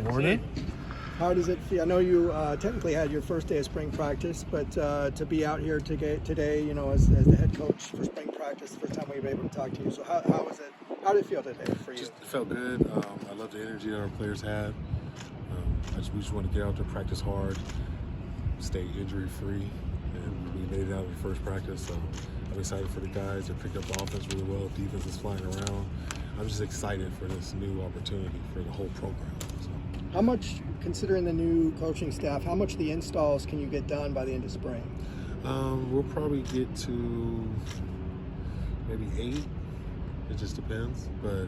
Morning. How does it feel? I know you technically had your first day of spring practice, but to be out here today, you know, as the head coach for spring practice, first time we were able to talk to you. So how was it? How did it feel today for you? It felt good. I love the energy that our players had. We just want to get out there, practice hard, stay injury free, and we made it out of the first practice. So I'm excited for the guys. They picked up the offense really well. Defense is flying around. I'm just excited for this new opportunity for the whole program. So. How much, considering the new coaching staff, how much of the installs can you get done by the end of spring? We'll probably get to maybe 8. It just depends, but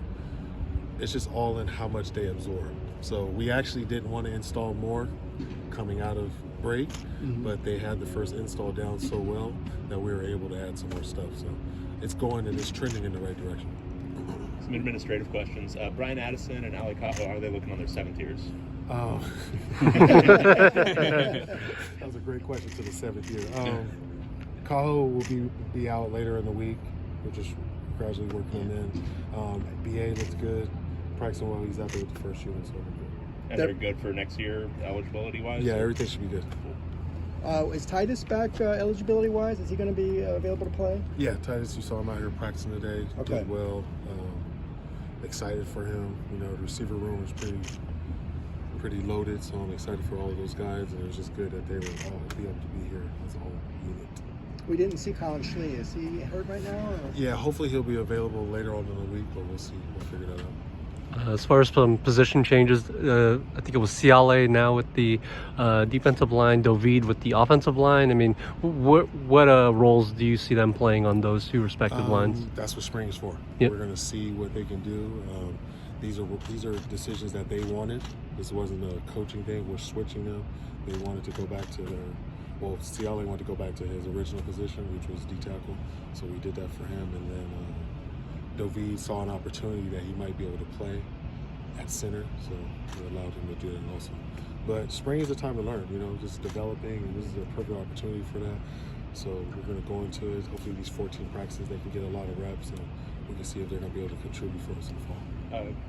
it's just all in how much they absorb. So we actually didn't want to install more coming out of break, but they had the first install down so well that we were able to add some more stuff. So it's going and it's trending in the right direction. Some administrative questions. Brian Addison and Ali Cajo, how are they looking on their 7th years? Oh, that was a great question to the 7th year. Cajo will be out later in the week. We're just gradually working him in. BA looks good. Practicing well. He's out there with the first unit, so we're good. And they're good for next year, eligibility-wise? Yeah, everything should be good. Is Titus back eligibility-wise? Is he going to be available to play? Yeah, Titus, you saw him out here practicing today. Okay. Did well. Excited for him. You know, the receiver room is pretty loaded, so I'm excited for all of those guys. And it was just good that they were all be able to be here as a whole unit. We didn't see Colin Schley. Is he hurt right now? Or? Yeah, hopefully he'll be available later on in the week, but we'll see. We'll figure that out. As far as some position changes, I think it was CLA now with the defensive line, Dovid with the offensive line. I mean, what roles do you see them playing on those two respective lines? That's what spring is for. Yep. We're going to see what they can do. These are decisions that they wanted. This wasn't a coaching thing. We're switching them. They wanted to go back to CLA wanted to go back to his original position, which was D-tackle. So we did that for him, and then Dovid saw an opportunity that he might be able to play at center, so we allowed him to do that also. But spring is a time to learn, you know, just developing, and this is a perfect opportunity for that. So we're going to go into it. Hopefully these 14 practices, they can get a lot of reps, and we can see if they're going to be able to contribute for us in the fall.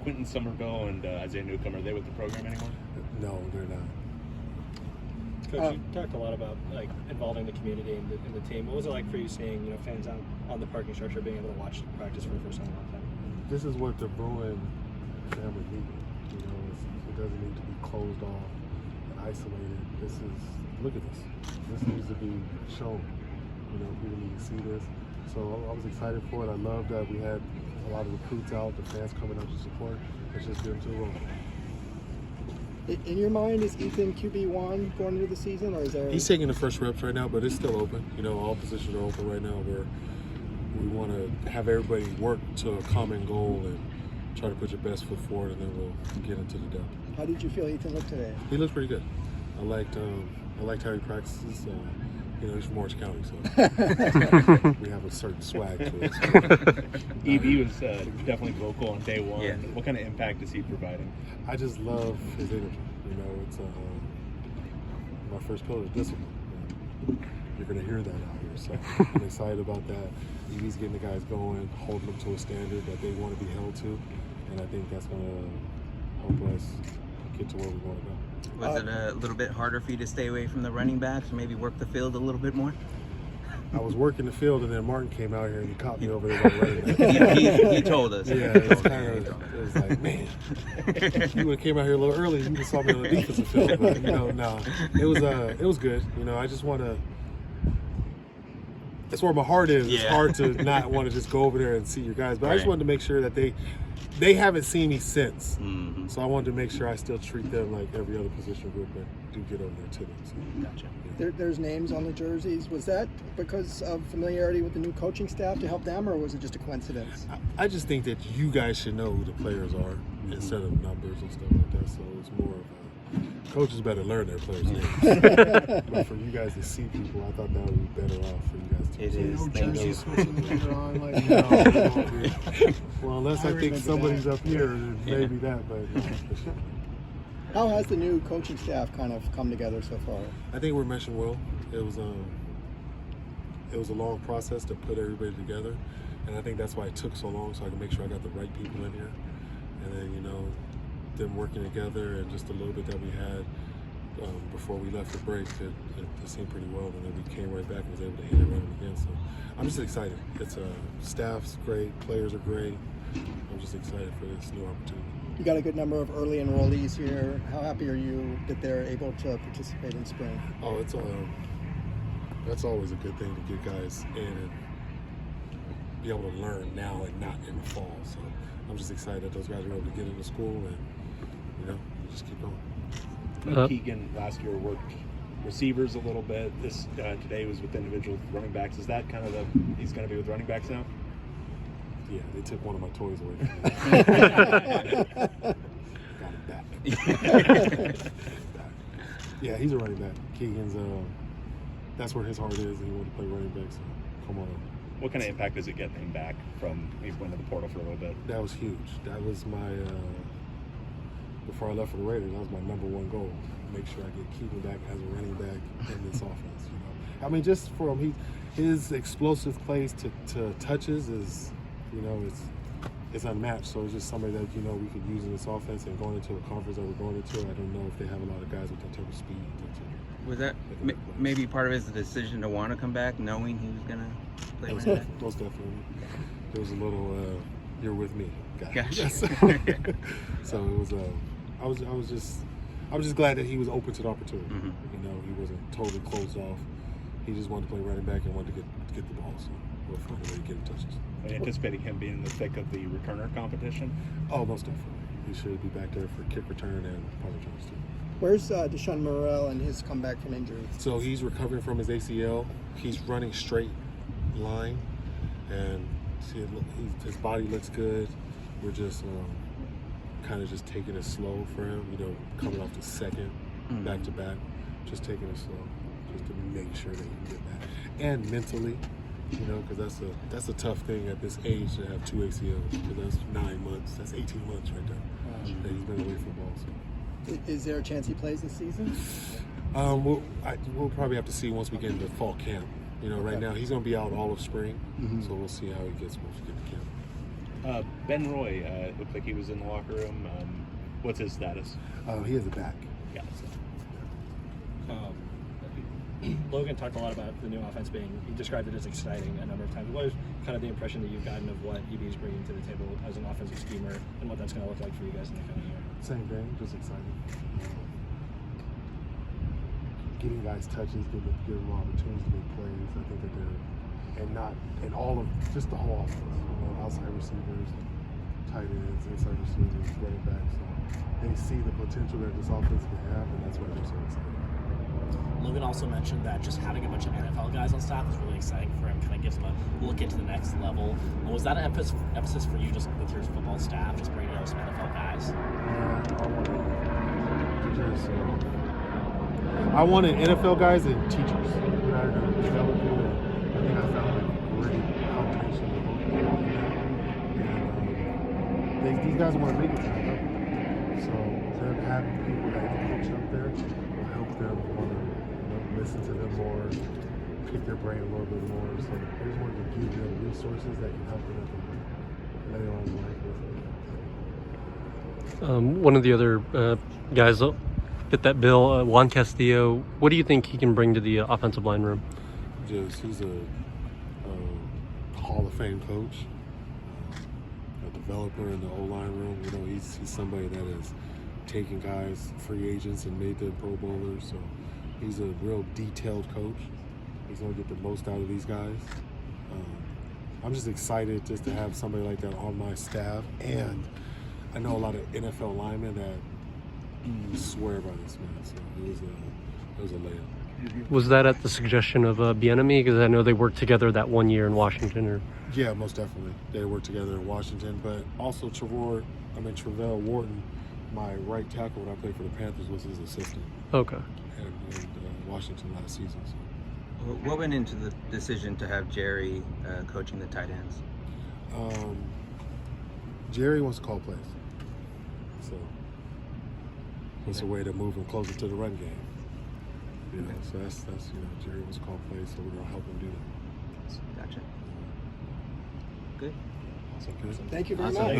Quentin Somerville and Isaiah Newcomb, are they with the program anymore? No, they're not. Coach, you talked a lot about like involving the community and the team. What was it like for you seeing fans on the parking structure being able to watch practice for the first time in a long time? This is what the Bruin family needed. You know, it doesn't need to be closed off and isolated. Look at this. This needs to be shown. You know, people need to see this. So I was excited for it. I love that we had a lot of recruits out, the fans coming out to support. Let's just get into the role. In your mind, is Ethan QB1 going into the season, or is there? He's taking the first reps right now, but it's still open. You know, all positions are open right now. We want to have everybody work to a common goal and try to put your best foot forward, and then we'll get into the depth. How did you feel Ethan looked today? He looks pretty good. I liked how he practices. You know, he's from Orange County, so we have a certain swag to it. EB was definitely vocal on day one. Yeah. What kind of impact is he providing? I just love his energy. You know, it's my first pillar is discipline. You're going to hear that out here, so I'm excited about that. EB's getting the guys going, holding them to a standard that they want to be held to, and I think that's going to help us get to where we want to go. Was it a little bit harder for you to stay away from the running backs, maybe work the field a little bit more? I was working the field, and then Martin came out here and he caught me over there by the running back. he told us. Yeah, it was like, man, you would have came out here a little early, you would have saw me on the defensive field. But, you know, no, it was good. You know, I just want to. That's where my heart is. Yeah. It's hard to not want to just go over there and see your guys, but I just wanted to make sure that they haven't seen me since. Mm-hmm. So I wanted to make sure I still treat them like every other position group and do get over there to them. So, Gotcha. yeah. There's names on the jerseys. Was that because of familiarity with the new coaching staff to help them, or was it just a coincidence? I just think that you guys should know who the players are instead of numbers and stuff like that. So it's more of coaches better learn their players' names. But for you guys to see people, I thought that would be better off for you guys to It see. is. No Thank jersey you. switching later on. Like, no. Well, unless I think somebody's up here, then maybe that. But no, for sure. How has the new coaching staff kind of come together so far? I think we're meshing well. It was a long process to put everybody together, and I think that's why it took so long, so I can make sure I got the right people in here. And then, you know, them working together and just a little bit that we had before we left the break, it seemed pretty well, and then we came right back and was able to hit it running again. So I'm just excited. It's staff's great, players are great. I'm just excited for this new opportunity. You got a good number of early enrollees here. How happy are you that they're able to participate in spring? Oh, that's always a good thing to get guys in and be able to learn now and not in the fall. So I'm just excited that those guys are able to get into school and, we just keep going. Keegan last year worked receivers a little bit. This today was with individual running backs. Is that kind of he's going to be with running backs now? Yeah, they took one of my toys away from me. Got it back. Yeah, he's a running back. Keegan's that's where his heart is, and he wanted to play running back. So come on. What kind of impact does it get him back from he went to the portal for a little bit? That was huge. That was my before I left for the Raiders. That was my #1 goal. Make sure I get Keegan back as a running back in this offense. I mean, just from his explosive plays to touches is, it's unmatched. So it's just somebody that we could use in this offense, and going into a conference that we're going into, I don't know if they have a lot of guys with that type of speed. Was that maybe part of his decision to want to come back, knowing he was gonna play running back? Most definitely. There was a little "you're with me" guy. Gotcha. Yes. So it was. I was just glad that he was open to the opportunity. Mm-hmm. He wasn't totally closed off. He just wanted to play running back and wanted to get the ball. So we'll find a way to get him touches. Are you anticipating him being in the thick of the returner competition? Oh, most definitely. He should be back there for kick return and punt returns too. Where's DeShaun Morrell and his comeback from injury? So he's recovering from his ACL. He's running straight line, and his body looks good. We're just kind of just taking it slow for him. Coming off the second back to back, just taking it slow, just to make sure that he can get back. And mentally, because that's a tough thing at this age to have 2 ACLs. Because that's 9 months. That's 18 months right there that he's been away from ball. So. Is there a chance he plays this season? We'll probably have to see once we get into fall camp. Right now he's going to be out all of spring, so we'll see how he gets once we get to camp. Ben Roy looked like he was in the locker room. What's his status? He is a back. Yeah. Logan talked a lot about the new offense he described it as exciting a number of times. What is kind of the impression that you've gotten of what EB is bringing to the table as an offensive schemer, and what that's going to look like for you guys in the coming year? Same thing, just exciting. Getting guys touches, giving them opportunities to make plays. I think that and all of just the whole offense. Outside receivers, tight ends, inside receivers, running backs. So they see the potential that this offense can have, and that's why they're so excited. Logan also mentioned that just having a bunch of NFL guys on staff is really exciting for him, kind of gives him a look into the next level. Was that an emphasis for you just with your football staff, just bringing out some NFL guys? I wanted NFL guys and teachers. I think I found a great combination of both. And these guys want to make it to the level. So them having people that can coach up there will help them want to listen to them more, pick their brain a little bit more. So I just wanted to give them resources that can help them later on in life. One of the other guys fit that bill, Juan Castillo. What do you think he can bring to the offensive line room? He's a Hall of Fame coach, a developer in the O-line room. He's somebody that has taken guys, free agents, and made them Pro Bowlers. So he's a real detailed coach. He's going to get the most out of these guys. I'm just excited just to have somebody like that on my staff, and I know a lot of NFL linemen that swear by this man. So it was a layup. Was that at the suggestion of Bieniemy? Because I know they worked together that 1 year in Washington. Yeah, most definitely. They worked together in Washington, but also Travell Wharton, my right tackle when I played for the Panthers, was his assistant. Okay. And Washington last season. So. What went into the decision to have Jerry coaching the tight ends? Jerry wants to call plays, so it's a way to move him closer to the run game. So that's Jerry wants to call plays, so we're gonna help him do that. Gotcha. Good. Awesome. Thank you very Awesome. much.